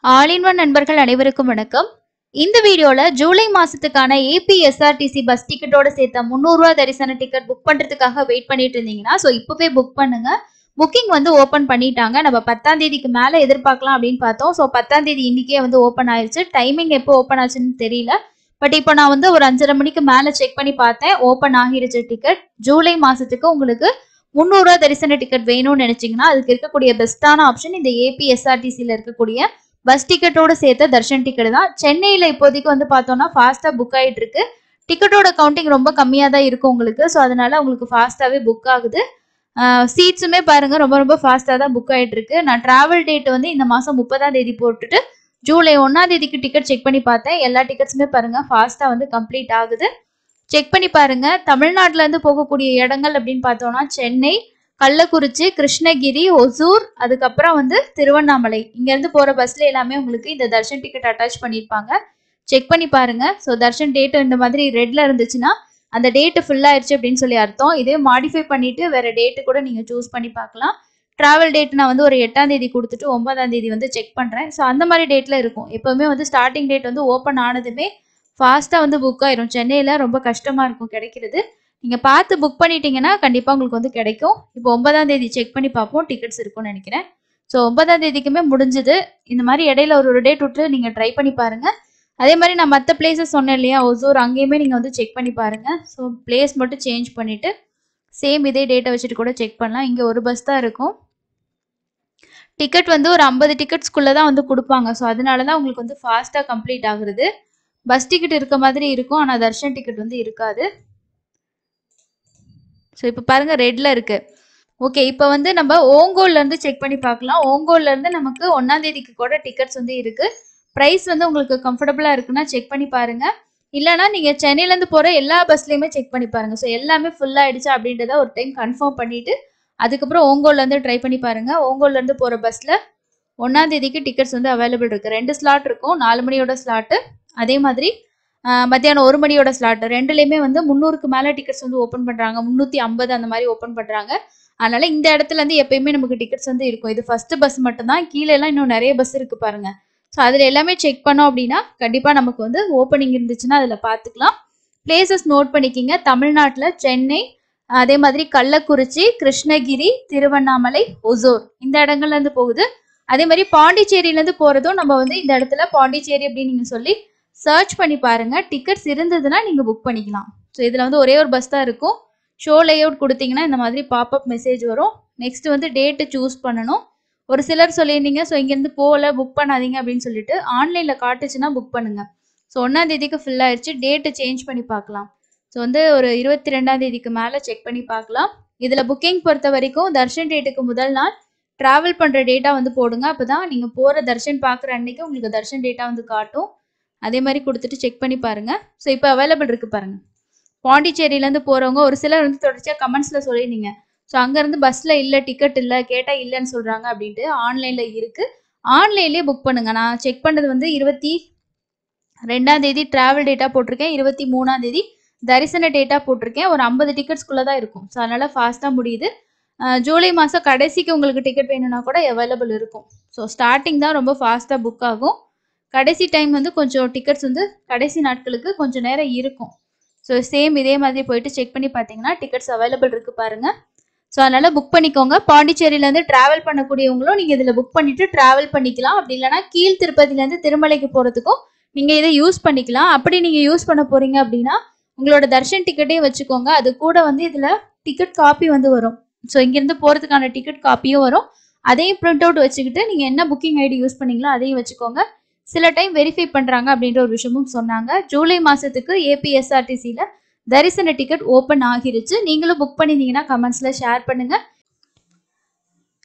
All in one நண்பர்கள் அனைவருக்கும் வணக்கம். இந்த வீடியோல ஜூலை மாசத்துக்கான ஏபிஎஸ்ஆர்டிசி பஸ் டிக்கெட்டோட சேர்த்த 300 ரூபாய் தரிசன டிக்கெட் புக் பண்றதுக்காக வெயிட் பண்ணிட்டு இருந்தீங்கன்னா இப்பவே புக் பண்ணுங்க. புக்கிங் ஓபன் பண்ணிட்டாங்க. நம்ம 10ஆம் தேதிக்கு மேல எதிர்பார்க்கலாம் அப்படின்னு பார்த்தோம். 10ஆம் தேதி இன்னைக்கே ஓபன் ஆயிருச்சு. டைமிங் எப்போ ஓபன் ஆச்சுன்னு தெரியல. பட் இப்போ நான் ஒரு 5:30 மணிக்கு மேல செக் பண்ணி பார்த்தேன். ஓபன் ஆகிருச்சு டிக்கெட். ஜூலை மாசத்துக்கு உங்களுக்கு 300 ரூபாய் தரிசன டிக்கெட் வேணும்னு நினைச்சீங்கன்னா அதுக்கு இருக்கக்கூடிய பெஸ்டான ஆப்ஷன் இந்த ஏபிஎஸ்ஆர்டிசில இருக்கக்கூடிய பஸ் டிக்கெட்டோட சேர்த்த தர்ஷன் டிக்கெட் தான். சென்னையில இப்போதைக்கு பார்த்தோம்னா ஃபாஸ்டா புக் ஆயிட்டு இருக்கு. டிக்கெட்டோட கவுண்டிங் ரொம்ப கம்மியா தான் இருக்கும் உங்களுக்கு. ஸோ அதனால உங்களுக்கு ஃபாஸ்டாவே புக் ஆகுது. சீட்ஸுமே பாருங்க ரொம்ப ரொம்ப ஃபாஸ்டா தான் புக் ஆயிட்டு இருக்கு. நான் டிராவல் டேட் இந்த மாசம் 30ஆம் தேதி போட்டுட்டு ஜூலை 1ஆம் தேதிக்கு டிக்கெட் செக் பண்ணி பார்த்தேன். எல்லா டிக்கெட்ஸுமே பாருங்க ஃபாஸ்டா கம்ப்ளீட் ஆகுது. செக் பண்ணி பாருங்க. தமிழ்நாட்டுல இருந்து போகக்கூடிய இடங்கள் அப்படின்னு பார்த்தோம்னா சென்னை, கள்ளக்குறிச்சி, கிருஷ்ணகிரி, ஒசூர், அதுக்கப்புறம் திருவண்ணாமலை. இங்க இருந்து போற பஸ்ல எல்லாமே உங்களுக்கு இந்த தர்ஷன் டிக்கெட் அட்டாச் பண்ணிருப்பாங்க. செக் பண்ணி பாருங்க. ஸோ தர்ஷன் டேட் இந்த மாதிரி ரெட்ல இருந்துச்சுன்னா அந்த டேட் ஃபுல் ஆயிடுச்சு அப்படின்னு சொல்லி அர்த்தம். இதே மாடிஃபை பண்ணிட்டு வேற டேட்டு கூட நீங்க சூஸ் பண்ணி பார்க்கலாம். டிராவல் டேட் நான் ஒரு 8ஆம் தேதி கொடுத்துட்டு 9ஆம் தேதி செக் பண்றேன். ஸோ அந்த மாதிரி டேட்ல இருக்கும். எப்பவுமே ஸ்டார்டிங் டேட் ஓப்பன் ஆனதுமே ஃபாஸ்டா புக் ஆயிரும். சென்னையில ரொம்ப கஷ்டமா இருக்கும் கிடைக்கிறது. நீங்க பார்த்து புக் பண்ணிட்டீங்கன்னா கண்டிப்பா உங்களுக்கு கிடைக்கும். இப்போ 9ஆம் தேதி செக் பண்ணி பார்ப்போம். டிக்கெட்ஸ் இருக்கும்னு நினைக்கிறேன். ஸோ 9ஆம் தேதிக்குமே முடிஞ்சது. இந்த மாதிரி இடையில ஒரு டேட் விட்டு நீங்க ட்ரை பண்ணி பாருங்க. அதே மாதிரி நான் மற்ற பிளேசஸ் சொன்னேன் இல்லையா, ஒசூர், அங்கேயுமே நீங்க செக் பண்ணி பாருங்க. ஸோ பிளேஸ் மட்டும் சேஞ்ச் பண்ணிட்டு சேம் இதே டேட்டை வச்சுட்டு கூட செக் பண்ணலாம். இங்க ஒரு பஸ் தான் இருக்கும். டிக்கெட் ஒரு 50 டிக்கெட்ஸ்குள்ள தான் கொடுப்பாங்க. ஸோ அதனால தான் உங்களுக்கு ஃபாஸ்டா கம்ப்ளீட் ஆகுறது. பஸ் டிக்கெட் இருக்க மாதிரி இருக்கும், ஆனா தர்ஷன் டிக்கெட் இருக்காது. ஸோ இப்போ பாருங்க ரெட்ல இருக்கு. ஓகே, இப்போ நம்ம ஓங்கோல்ல இருந்து செக் பண்ணி பார்க்கலாம். ஓங்கோல்ல இருந்து நமக்கு 1ஆம் தேதிக்கு கூட டிக்கெட்ஸ் இருக்கு. பிரைஸ் உங்களுக்கு கம்ஃபர்டபுளா இருக்குன்னா செக் பண்ணி பாருங்க. இல்லைன்னா நீங்க சென்னையில இருந்து போற எல்லா பஸ்லயுமே செக் பண்ணி பாருங்க. ஸோ எல்லாமே ஃபுல் ஆயிடுச்சு அப்படின்றத ஒரு டைம் கன்ஃபார்ம் பண்ணிட்டு அதுக்கப்புறம் ஓங்கோல்ல இருந்து ட்ரை பண்ணி பாருங்க. ஓங்கோல்ல இருந்து போற பஸ்ல 1ஆம் தேதிக்கு டிக்கெட்ஸ் அவைலபிள் இருக்கு. 2 ஸ்லாட் இருக்கும். 4 மணியோட ஸ்லாட்டு, அதே மாதிரி மத்தியானம் 1 மணியோட ஸ்லாட். ரெண்டுலயுமே 300க்கு மேல டிக்கெட்ஸ் ஓப்பன் பண்றாங்க. 350 அந்த மாதிரி ஓப்பன் பண்றாங்க. அதனால இந்த இடத்துல எப்பயுமே நமக்கு டிக்கெட்ஸ் இருக்கும். இது ஃபர்ஸ்ட் பஸ் மட்டும் தான். கீழே எல்லாம் இன்னும் நிறைய பஸ் இருக்கு பாருங்க. ஸோ அதுல எல்லாமே செக் பண்ணோம் அப்படின்னா கண்டிப்பா நமக்கு ஓப்பனிங் இருந்துச்சுன்னா அதுல பாத்துக்கலாம். பிளேசஸ் நோட் பண்ணிக்கிங்க. தமிழ்நாட்டுல சென்னை, அதே மாதிரி கள்ளக்குறிச்சி, கிருஷ்ணகிரி, திருவண்ணாமலை, ஒசூர் இந்த இடங்கள்ல இருந்து போகுது. அதே மாதிரி பாண்டிச்சேரியில இருந்து போறதும் நம்ம இந்த இடத்துல பாண்டிச்சேரி அப்படின்னு நீங்க சொல்லி சர்ச் பண்ணி பாருங்க. டிக்கெட்ஸ் இருந்ததுன்னா நீங்க புக் பண்ணிக்கலாம். ஸோ இதுல ஒரே ஒரு பஸ் தான் இருக்கும். ஷோ லேஅவுட் கொடுத்தீங்கன்னா இந்த மாதிரி பாப்அப் மெசேஜ் வரும். நெக்ஸ்ட் டேட்டு சூஸ் பண்ணணும். ஒரு சிலர் சொல்லியிருந்தீங்க ஸோ இங்கேருந்து போகல புக் பண்ணாதீங்க அப்படின்னு சொல்லிட்டு ஆன்லைன்ல காட்டுச்சுன்னா புக் பண்ணுங்க. ஸோ 1ஆம் தேதிக்கு ஃபுல் ஆயிடுச்சு. டேட்டு சேஞ்ச் பண்ணி பார்க்கலாம். ஸோ ஒரு 22ஆம் தேதிக்கு மேலே செக் பண்ணி பார்க்கலாம். இதில் புக்கிங் பொறுத்த வரைக்கும் தர்ஷன் டேட்டுக்கு முதல் நாள் டிராவல் பண்ணுற டேட்டா போடுங்க. அப்போ தான் நீங்கள் போகிற தர்ஷன் பார்க்குற அன்னைக்கு உங்களுக்கு தர்ஷன் டேட்டா காட்டும். அதே மாதிரி கொடுத்துட்டு செக் பண்ணி பாருங்க. ஸோ இப்போ அவைலபிள் இருக்கு பாருங்க. பாண்டிச்சேரியிலேருந்து போகிறவங்க ஒரு சிலர் தொடர்ச்சியாக கமெண்ட்ஸில் சொல்லியிருந்தீங்க. ஸோ அங்கேருந்து பஸ்ஸில் இல்லை, டிக்கெட் இல்லை, கேட்டால் இல்லைன்னு சொல்கிறாங்க அப்படின்ட்டு. ஆன்லைனில் இருக்குது. ஆன்லைன்லேயே புக் பண்ணுங்கள். நான் செக் பண்ணது 22ஆம் தேதி ட்ராவல் டேட்டா போட்டிருக்கேன். 23ஆம் தேதி தரிசன டேட்டா போட்டிருக்கேன். ஒரு 50 டிக்கெட்ஸ்குள்ளே தான் இருக்கும். ஸோ அதனால் ஃபாஸ்ட்டாக முடியுது. ஜூலை மாதம் கடைசிக்கு உங்களுக்கு டிக்கெட் வேணும்னா கூட அவைலபிள் இருக்கும். ஸோ ஸ்டார்டிங் தான் ரொம்ப ஃபாஸ்ட்டாக புக் ஆகும். கடைசி டைம் கொஞ்சம் டிக்கெட்ஸ் கடைசி நாட்களுக்கு கொஞ்சம் நேரம் இருக்கும். ஸோ சேம் இதே மாதிரி போயிட்டு செக் பண்ணி பார்த்தீங்கன்னா டிக்கெட்ஸ் அவைலபிள் இருக்கு பாருங்க. ஸோ அதனால புக் பண்ணிக்கோங்க. பாண்டிச்சேரியிலேருந்து டிராவல் பண்ணக்கூடியவங்களும் நீங்கள் இதில் புக் பண்ணிட்டு டிராவல் பண்ணிக்கலாம். அப்படி இல்லைனா கீழ் திருப்பதியிலேருந்து திருமலைக்கு போகிறதுக்கும் நீங்கள் இதை யூஸ் பண்ணிக்கலாம். அப்படி நீங்கள் யூஸ் பண்ண போறீங்க அப்படின்னா உங்களோட தர்ஷன் டிக்கெட்டையும் வச்சுக்கோங்க. அது கூட இதில் டிக்கெட் காப்பி வரும். ஸோ இங்கேருந்து போகிறதுக்கான டிக்கெட் காப்பியும் வரும். அதையும் பிரிண்ட் அவுட் வச்சுக்கிட்டு நீங்கள் என்ன புக்கிங் ஐடி யூஸ் பண்ணீங்களோ அதையும் வச்சுக்கோங்க. சில டைம் வெரிஃபை பண்றாங்க அப்படின்ற ஒரு விஷயமும் சொன்னாங்க. ஜூலை மாசத்துக்கு ஏபிஎஸ்ஆர்டிசில தரிசன டிக்கெட் ஓப்பன் ஆகிருச்சு. நீங்களும் புக் பண்ணிருந்தீங்கன்னா கமெண்ட்ஸ்ல ஷேர் பண்ணுங்க.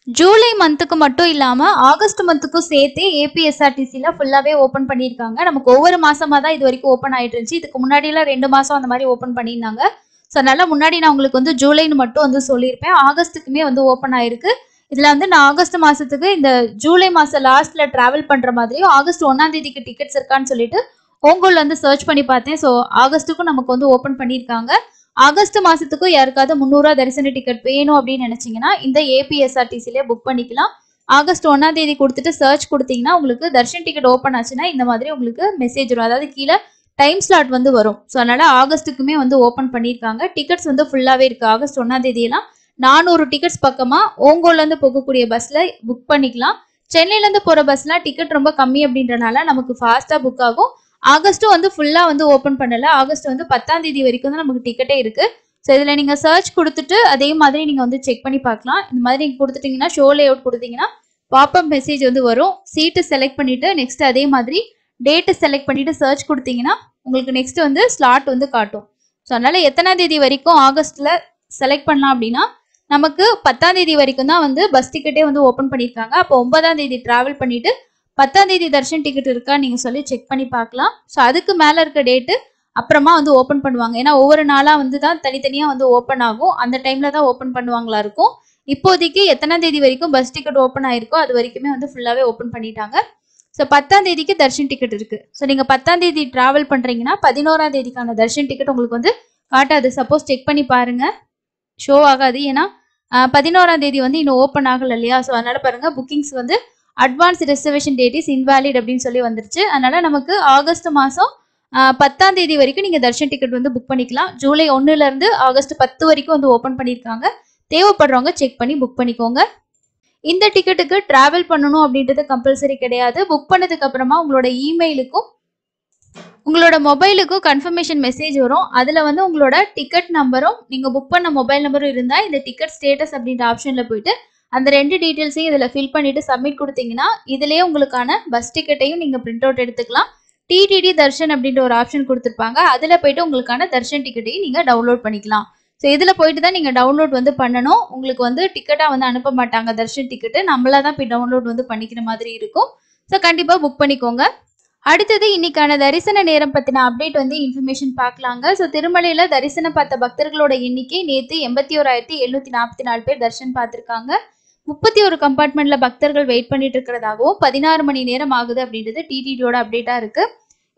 ஜூலை மந்த்துக்கு மட்டும் இல்லாம ஆகஸ்ட் மந்த்துக்கும் சேர்த்து ஏபிஎஸ்ஆர்டிசில ஃபுல்லாவே ஓப்பன் பண்ணியிருக்காங்க. நமக்கு ஒவ்வொரு மாசமா தான் இது வரைக்கும் ஓப்பன் ஆயிட்டு இருந்துச்சு. இதுக்கு முன்னாடி எல்லாம் 2 மாசம் அந்த மாதிரி ஓப்பன் பண்ணியிருந்தாங்க. ஸோ அதனால முன்னாடி நான் உங்களுக்கு ஜூலைன்னு மட்டும் சொல்லியிருப்பேன். ஆகஸ்ட்டுக்குமே ஓப்பன் ஆயிருக்கு. இதுல நான் ஆகஸ்ட் மாசத்துக்கு இந்த ஜூலை மாசம் லாஸ்ட்ல டிராவல் பண்ற மாதிரியும் ஆகஸ்ட் 1ஆம் தேதிக்கு டிக்கெட்ஸ் இருக்கான்னு சொல்லிட்டு ஓங்கோல்ல சர்ச் பண்ணி பார்த்தேன். ஸோ ஆகஸ்ட்டுக்கும் நமக்கு ஓப்பன் பண்ணியிருக்காங்க. ஆகஸ்ட் மாசத்துக்கும் யாருக்காவது 300 ரூபாய் தரிசன டிக்கெட் வேணும் அப்படின்னு நினைச்சீங்கன்னா இந்த ஏபிஎஸ்ஆர்டிசிலே புக் பண்ணிக்கலாம். ஆகஸ்ட் 1ஆம் தேதி கொடுத்துட்டு சர்ச் கொடுத்தீங்கன்னா உங்களுக்கு தர்ஷன் டிக்கெட் ஓப்பன் ஆச்சுன்னா இந்த மாதிரி உங்களுக்கு மெசேஜ் வரும். அதாவது கீழே டைம் ஸ்லாட் வந்து வரும். ஸோ அதனால ஆகஸ்ட்டுக்குமே வந்து ஓப்பன் பண்ணியிருக்காங்க. டிக்கெட்ஸ் வந்து ஃபுல்லாகவே இருக்குது. ஆகஸ்ட் 1ஆம் தேதியெல்லாம் 400 டிக்கெட்ஸ் பக்கமாக ஓங்கோல்லேருந்து போகக்கூடிய பஸ்ஸில் புக் பண்ணிக்கலாம். சென்னையிலேருந்து போகிற பஸ்லாம் டிக்கெட் ரொம்ப கம்மி அப்படின்றனால நமக்கு ஃபாஸ்ட்டாக புக் ஆகும். ஆகஸ்ட்டும் வந்து ஃபுல்லாக வந்து ஓப்பன் பண்ணலை. ஆகஸ்ட் வந்து 10ஆம் தேதி வரைக்கும் தான் நமக்கு டிக்கெட்டே இருக்குது. ஸோ இதில் நீங்கள் சர்ச் கொடுத்துட்டு அதே மாதிரி நீங்கள் வந்து செக் பண்ணி பார்க்கலாம். இந்த மாதிரி நீங்கள் கொடுத்துட்டிங்கன்னா ஷோ லேஅவுட் கொடுத்தீங்கன்னா பாப்அப் மெசேஜ் வந்து வரும். சீட்டு செலக்ட் பண்ணிவிட்டு நெக்ஸ்ட் அதே மாதிரி டேட்டு செலக்ட் பண்ணிவிட்டு சர்ச் கொடுத்தீங்கன்னா உங்களுக்கு நெக்ஸ்ட் வந்து ஸ்லாட் வந்து காட்டும். ஸோ அதனால் எத்தனாம் தேதி வரைக்கும் ஆகஸ்ட்டில் செலக்ட் பண்ணலாம் அப்படின்னா நமக்கு 10ஆம் தேதி வரைக்கும் தான் வந்து பஸ் டிக்கெட்டே வந்து ஓப்பன் பண்ணியிருக்காங்க. அப்போ 9ஆம் தேதி ட்ராவல் பண்ணிவிட்டு 10ஆம் தேதி தர்ஷன் டிக்கெட் இருக்கா நீங்கள் சொல்லி செக் பண்ணி பார்க்கலாம். ஸோ அதுக்கு மேலே இருக்க டேட்டு அப்புறமா வந்து ஓப்பன் பண்ணுவாங்க. ஏன்னா ஒவ்வொரு நாளாக வந்து தான் தனித்தனியாக வந்து ஓப்பன் ஆகும். அந்த டைமில் தான் ஓப்பன் பண்ணுவாங்களா இருக்கும். இப்போதைக்கு எத்தனாம் தேதி வரைக்கும் பஸ் டிக்கெட் ஓப்பன் ஆயிருக்கோ அது வரைக்குமே வந்து ஃபுல்லாகவே ஓப்பன் பண்ணிட்டாங்க. ஸோ 10ஆம் தேதிக்கு தர்ஷன் டிக்கெட் இருக்குது. ஸோ நீங்கள் 10ஆம் தேதி ட்ராவல் பண்ணுறீங்கன்னா 11ஆம் தேதிக்கான தர்ஷன் டிக்கெட் உங்களுக்கு வந்து காட்டாது. சப்போஸ் செக் பண்ணி பாருங்கள், ஷோ ஆகாது. ஏன்னா 11ஆம் தேதி வந்து இன்னும் ஓப்பன் ஆகலை இல்லையா. ஸோ அதனால் பாருங்கள் புக்கிங்ஸ் வந்து advance reservation date is invalid அப்படின்னு சொல்லி வந்துருச்சு. அதனால் நமக்கு ஆகஸ்ட் மாதம் 10ஆம் தேதி வரைக்கும் நீங்கள் தர்ஷன் டிக்கெட் வந்து புக் பண்ணிக்கலாம். ஜூலை 1லேருந்து ஆகஸ்ட் 10 வரைக்கும் வந்து ஓப்பன் பண்ணியிருக்காங்க. தேவைப்படுறவங்க செக் பண்ணி புக் பண்ணிக்கோங்க. இந்த டிக்கெட்டுக்கு ட்ராவல் பண்ணணும் அப்படின்றது கம்பல்சரி கிடையாது. புக் பண்ணதுக்கு அப்புறமா உங்களோட இமெயிலுக்கும் உங்களோட மொபைலுக்கும் கன்ஃபர்மேஷன் மெசேஜ் வரும். அதில் வந்து உங்களோட டிக்கெட் நம்பரும் நீங்கள் புக் பண்ண மொபைல் நம்பரும் இருந்தால் இந்த டிக்கெட் ஸ்டேட்டஸ் அப்படின்ற ஆப்ஷனில் போயிட்டு அந்த 2 டீட்டெயில்ஸையும் இதில் ஃபில் பண்ணிவிட்டு சப்மிட் கொடுத்தீங்கன்னா இதிலே உங்களுக்கான பஸ் டிக்கெட்டையும் நீங்கள் பிரிண்ட் அவுட் எடுத்துக்கலாம். டிடிடி தர்ஷன் அப்படின்ற ஒரு ஆப்ஷன் கொடுத்துருப்பாங்க. அதில் போயிட்டு உங்களுக்கான தர்ஷன் டிக்கெட்டையும் நீங்கள் டவுன்லோட் பண்ணிக்கலாம். ஸோ இதில் போயிட்டு தான் நீங்கள் டவுன்லோட் வந்து பண்ணணும். உங்களுக்கு வந்து டிக்கெட்டாக வந்து அனுப்ப மாட்டாங்க தர்ஷன் டிக்கெட்டு. நம்மளா தான் போய் டவுன்லோட் வந்து பண்ணிக்கிற மாதிரி இருக்கும். ஸோ கண்டிப்பாக புக் பண்ணிக்கோங்க. அடுத்தது இன்னைக்கான தரிசன நேரம் பற்றின அப்டேட் வந்து இன்ஃபர்மேஷன் பார்க்கலாங்க. ஸோ திருமலையில் தரிசனம் பார்த்த பக்தர்களோட எண்ணிக்கை நேற்று 81,744 பேர் தரிசனம் பார்த்துருக்காங்க. 31 கம்பார்ட்மெண்ட்டில் பக்தர்கள் வெயிட் பண்ணிட்டு இருக்கிறதாகவும் 16 மணி நேரம் ஆகுது அப்படின்றது டிடிடியோட அப்டேட்டாக இருக்குது.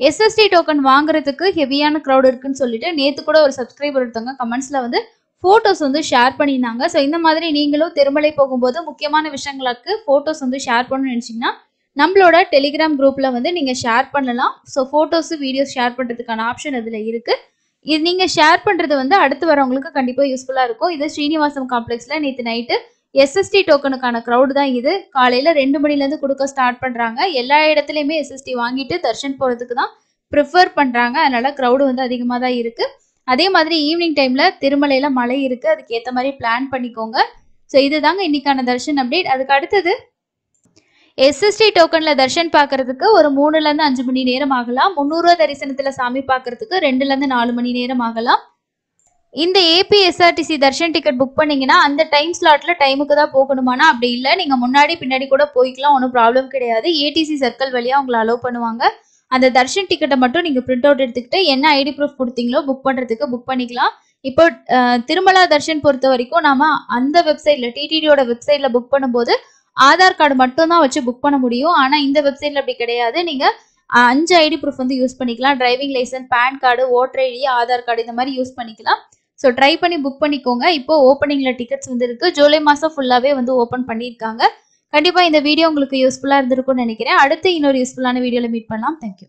எஸ்எஸ்டி டோக்கன் வாங்குறதுக்கு ஹெவியான க்ரௌட் இருக்குன்னு சொல்லிட்டு நேற்று கூட ஒரு சப்ஸ்கிரைபர் ஒருத்தவங்க கமெண்ட்ஸில் வந்து ஃபோட்டோஸ் வந்து ஷேர் பண்ணியிருந்தாங்க. ஸோ இந்த மாதிரி நீங்களும் திருமலை போகும்போது முக்கியமான விஷயங்களுக்கு ஃபோட்டோஸ் வந்து ஷேர் பண்ணணும்னு நினச்சிங்கன்னா நம்மளோட டெலிகிராம் குரூப்பில் வந்து நீங்கள் ஷேர் பண்ணலாம். ஸோ ஃபோட்டோஸு வீடியோஸ் ஷேர் பண்ணுறதுக்கான ஆப்ஷன் அதில் இருக்குது. இது நீங்கள் ஷேர் பண்ணுறது வந்து அடுத்து வரவங்களுக்கு கண்டிப்பாக யூஸ்ஃபுல்லாக இருக்கும். இது ஸ்ரீனிவாசம் காம்ப்ளெக்ஸில் நேற்று நைட்டு எஸ்எஸ்டி டோக்கனுக்கான க்ரௌடு தான் இது. காலையில் 2 மணிலேருந்து கொடுக்க ஸ்டார்ட் பண்ணுறாங்க. எல்லா இடத்துலையுமே எஸ்எஸ்டி வாங்கிட்டு தர்ஷன் போகிறதுக்கு தான் ப்ரிஃபர் பண்ணுறாங்க. அதனால் க்ரௌடு வந்து அதிகமாக தான் இருக்குது. அதே மாதிரி ஈவினிங் டைமில் திருமலையில் மழை இருக்குது. அதுக்கு ஏற்ற மாதிரி பிளான் பண்ணிக்கோங்க. ஸோ இதுதாங்க இன்னைக்கான தர்ஷன் அப்டேட். அதுக்கு அடுத்தது எஸ்எஸ்டி டோக்கனில் தர்ஷன் பார்க்கறதுக்கு ஒரு 3லேருந்து 5 மணி நேரம் ஆகலாம். 300 தரிசனத்தில் சாமி பார்க்கறதுக்கு 2லேருந்து 4 மணி நேரம் ஆகலாம். இந்த ஏபிஎஸ்ஆர்டிசி தர்ஷன் டிக்கெட் புக் பண்ணீங்கன்னா அந்த டைம் ஸ்லாட்டில் டைமுக்கு தான் போகணுமானா அப்படி இல்லை. நீங்கள் முன்னாடி பின்னாடி கூட போய்க்கலாம், ஒன்றும் ப்ராப்ளம் கிடையாது. ஏடிசி சர்க்கிள் வழியாக உங்களை அலோவ் பண்ணுவாங்க. அந்த தர்ஷன் டிக்கெட்டை மட்டும் நீங்கள் பிரிண்ட் அவுட் எடுத்துக்கிட்டு என்ன ஐடி ப்ரூஃப் கொடுத்தீங்களோ புக் பண்ணுறதுக்கு புக் பண்ணிக்கலாம். இப்போ திருமலா தர்ஷன் பொறுத்த வரைக்கும் நாம அந்த வெப்சைட்டில் டிடிடியோட வெப்சைட்டில் புக் பண்ணும்போது ஆதார் கார்டு மட்டும் தான் வச்சு புக் பண்ண முடியும். ஆனால் இந்த வெப்சைட்டில் அப்படி கிடையாது. நீங்கள் 5 ஐடி ப்ரூஃப் வந்து யூஸ் பண்ணிக்கலாம். Driving license, PAN card, voter ID, Aadhaar card இந்த மாதிரி யூஸ் பண்ணிக்கலாம். ஸோ ட்ரை பண்ணி புக் பண்ணிக்கோங்க. இப்போ ஓப்பனிங்கில் டிக்கெட்ஸ் வந்து இருக்குது. ஜூலை மாதம் ஃபுல்லாகவே வந்து ஓப்பன் பண்ணியிருக்காங்க. கண்டிப்பாக இந்த வீடியோ உங்களுக்கு யூஸ்ஃபுல்லாக இருந்திருக்கும்னு நினைக்கிறேன். அடுத்து இன்னொரு யூஸ்ஃபுல்லான வீடியோவில் மீட் பண்ணலாம். தேங்க்யூ.